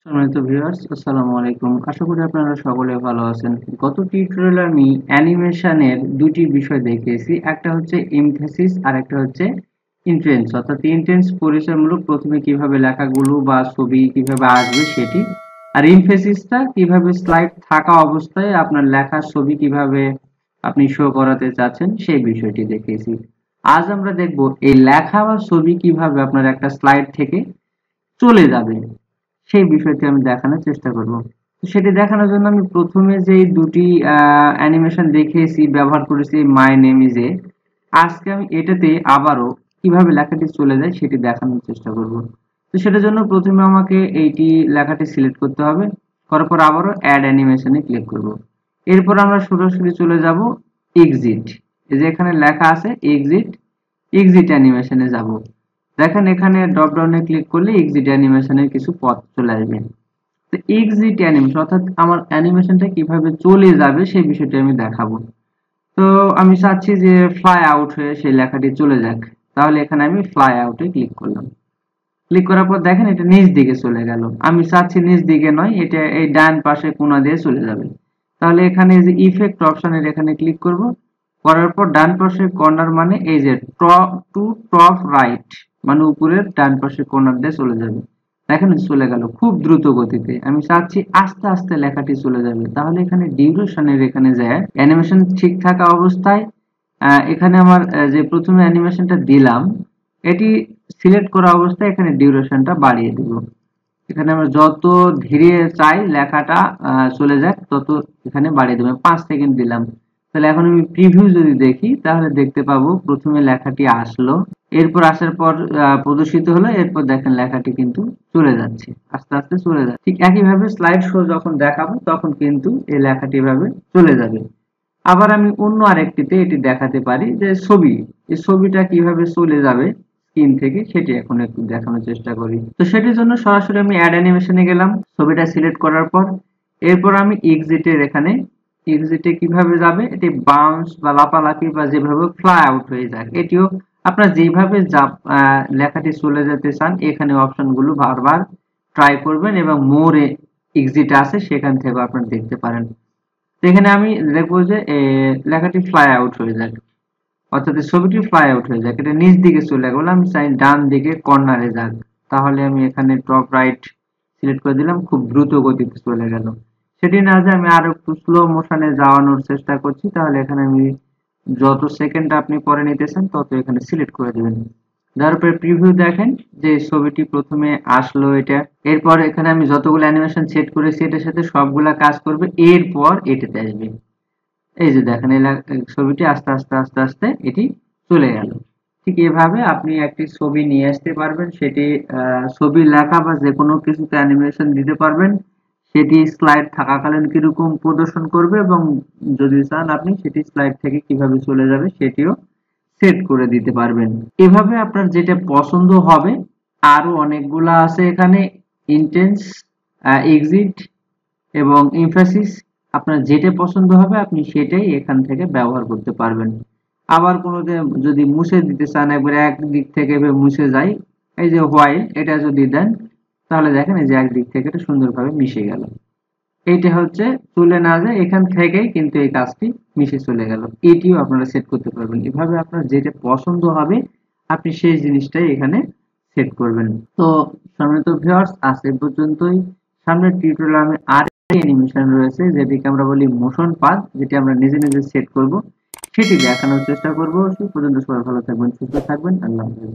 সম্মানিত ভিউয়ার্স, আসসালামু আলাইকুম। আশা করি আপনারা সকলে ভালো আছেন। গত টিউটোরিয়ালে আমি অ্যানিমেশনের দুটি বিষয় দেখিয়েছি। একটা হচ্ছে এমফ্যাসিস আর একটা হচ্ছে ইন্টেন্স। অর্থাৎ ইন্টেন্স পরিচয়মূলক প্রথমে কিভাবে লেখাগুলো বা ছবি কিভাবে আসবে সেটি, আর এমফ্যাসিসটা কিভাবে স্লাইড থাকা অবস্থায় আপনার লেখা ছবি কিভাবে আপনি শো করাতে চাচ্ছেন সেই বিষয়টি দেখিয়েছি। আজ আমরা দেখব এই লেখা বা ছবি কিভাবে আপনার একটা স্লাইড থেকে চলে যাবে সেই বিষয়টি আমি দেখানোর চেষ্টা করব। তো সেটি দেখানোর জন্য আমি প্রথমে যেই দুটি অ্যানিমেশন দেখিয়েছি ব্যবহার করেছি মাই নেম ইজ এ। আজকে আমি এটাতে আবারও কিভাবে লেখাটি চলে যায় সেটি দেখানোর চেষ্টা করব। তো সেটার জন্য প্রথমে আমাকে এইটি লেখাটি সিলেক্ট করতে হবে, করার পর আবারও অ্যাড অ্যানিমেশনে ক্লিক করব। এরপর আমরা সরাসরি চলে যাব এক্সিট। এই যে এখানে লেখা আছে এক্সিট, এক্সিট অ্যানিমেশনে যাব। দেখেন এখানে ড্রপ ডাউনে ক্লিক করলে এক্সিট অ্যানিমেশনের কিছু পথ চলে আসবে। তো এক্সিট অ্যানিমেশন অর্থাৎ আমার অ্যানিমেশনটা কিভাবে চলে যাবে সেই বিষয়টি আমি দেখাবো। তো আমি চাচ্ছি যে ফ্লাই আউট হয়ে সেই লেখাটি চলে যাক। তাহলে এখানে আমি ফ্লাই আউটে ক্লিক করলাম। ক্লিক করার পর দেখেন এটা নিচ দিকে চলে গেল। আমি চাচ্ছি নিচ দিকে নয়, এটা এই ডান পাশে কোণা দিয়ে চলে যাবে। তাহলে এখানে এই যে ইফেক্ট অপশনের এখানে ক্লিক করব। করার পর ডান পাশে কর্নার মানে এই যে টু টপ রাইট মানে উপরের ডান পাশে কর্নার দিয়ে চলে যাবে। দেখেন চলে গেল খুব দ্রুত গতিতে। আমি চাচ্ছি আস্তে আস্তে লেখাটি চলে যাবে। তাহলে এখানে ডিউরেশনের এখানে যায় অ্যানিমেশন ঠিক থাকা অবস্থায় এখানে আমার যে প্রথমে অ্যানিমেশনটা দিলাম এটি সিলেক্ট করা অবস্থায় এখানে ডিউরেশনটা বাড়িয়ে দিব। এখানে আমরা যত ধীরে চাই লেখাটা চলে যাক তত এখানে বাড়িয়ে দেবো। 5 সেকেন্ড দিলাম। তাহলে এখন আমি প্রিভিউ যদি দেখি তাহলে দেখতে পাবো প্রথমে লেখাটি আসলো, এরপর আসার পর প্রদর্শিত হলো, এরপর দেখেন লেখাটি কিন্তু চলে যাচ্ছে, আস্তে আস্তে চলে যাচ্ছে। ঠিক একইভাবে স্লাইড শো যখন দেখাবো তখন কিন্তু এই লেখাটি এভাবে চলে যাবে। আবার আমি অন্য আরেকটিতে এটি দেখাতে পারি যে ছবি, এই ছবিটা কিভাবে চলে যাবে স্ক্রিন থেকে সেটি এখন একটু দেখানোর চেষ্টা করি। তো সেটির জন্য সরাসরি আমি অ্যাড অ্যানিমেশনে গেলাম, ছবিটা সিলেক্ট করার পর এরপর আমি এক্সিটের এখানে এক্সিটে কিভাবে যাবে এটি বাউন্স বা লাফালাফি বা যেভাবে ফ্লাই আউট হয়ে যায় এটিও আপনার যেভাবে লেখাটি চলে যেতে চান এখানে অপশনগুলো বারবার ট্রাই করবেন এবং মোর এক্সিট আছে সেখান থেকে আপনারা দেখতে পারেন। এখানে আমি দেখবো যে লেখাটি ফ্লাই আউট হয়ে যাক, অর্থাৎ ছবিটি ফ্লাই আউট হয়ে যাক, এটা নিচ দিকে চলে গেল। আমি চাই ডান দিকে কর্নারে যাক। তাহলে আমি এখানে টপ রাইট সিলেক্ট করে দিলাম, খুব দ্রুত গতিতে চলে গেল। সেটি না যে আমি আরো একটু স্লো মোশনে যাওয়ানোর চেষ্টা করছি, তাহলে এখানে আমি যত সেকেন্ড আপনি পরে নিতেছেন তত এখানে সিলেক্ট করে দিবেন। তারপরে প্রিভিউ দেখেন যে ছবিটি প্রথমে আসলো এটা, এরপর এখানে আমি যতগুলো অ্যানিমেশন সেট করেছি এটার সাথে সবগুলা কাজ করবে, এরপর এটাতে আসবে। এই যে দেখেন এই ছবিটি আস্তে আস্তে আস্তে আস্তে এটি চলে গেল। ঠিক এভাবে আপনি একটি ছবি নিয়ে আসতে পারবেন, সেটি ছবি লেখা বা যে কোনো কিছুতে অ্যানিমেশন দিতে পারবেন, সেটি স্লাইড থাকাকালীন কিরকম প্রদর্শন করবে এবং যদি চান আপনি সেটি স্লাইড থেকে কিভাবে চলে যাবে সেটিও সেট করে দিতে পারবেন। এভাবে আপনার যেটা পছন্দ হবে, আরো অনেকগুলা আছে এখানে, ইন্টেন্স, এক্সিট এবং এমফ্যাসিস। আপনার যেটা পছন্দ হবে আপনি সেটাই এখান থেকে ব্যবহার করতে পারবেন। আবার কোনো যদি মুছে দিতে চান একবারে একদিক থেকে মুছে যায়, এই যে হোয়াইট এটা যদি দেন তাহলে দেখেন এই যে একদিক থেকে এটা সুন্দরভাবে মিশে গেল। এইটা হচ্ছে তুলে না যায় এখান থেকেই কিন্তু এই কাজটি মিশে চলে গেল। এটিও আপনারা সেট করতে পারবেন। এভাবে আপনার যেটা পছন্দ হবে আপনি সেই জিনিসটাই এখানে সেট করবেন। তো সম্মানিত ভিউয়ার্স, আজ এ পর্যন্তই। সামনের টিউটোরিয়ালে আমি আর অ্যানিমেশন রয়েছে যেটিকে আমরা বলি মোশন পাথ, যেটি আমরা নিজে নিজে সেট করব, সেটি দেখানোর চেষ্টা করব। সে পর্যন্ত সবাই ভালো থাকবেন, সুস্থ থাকবেন। আল্লাহ হাফেজ।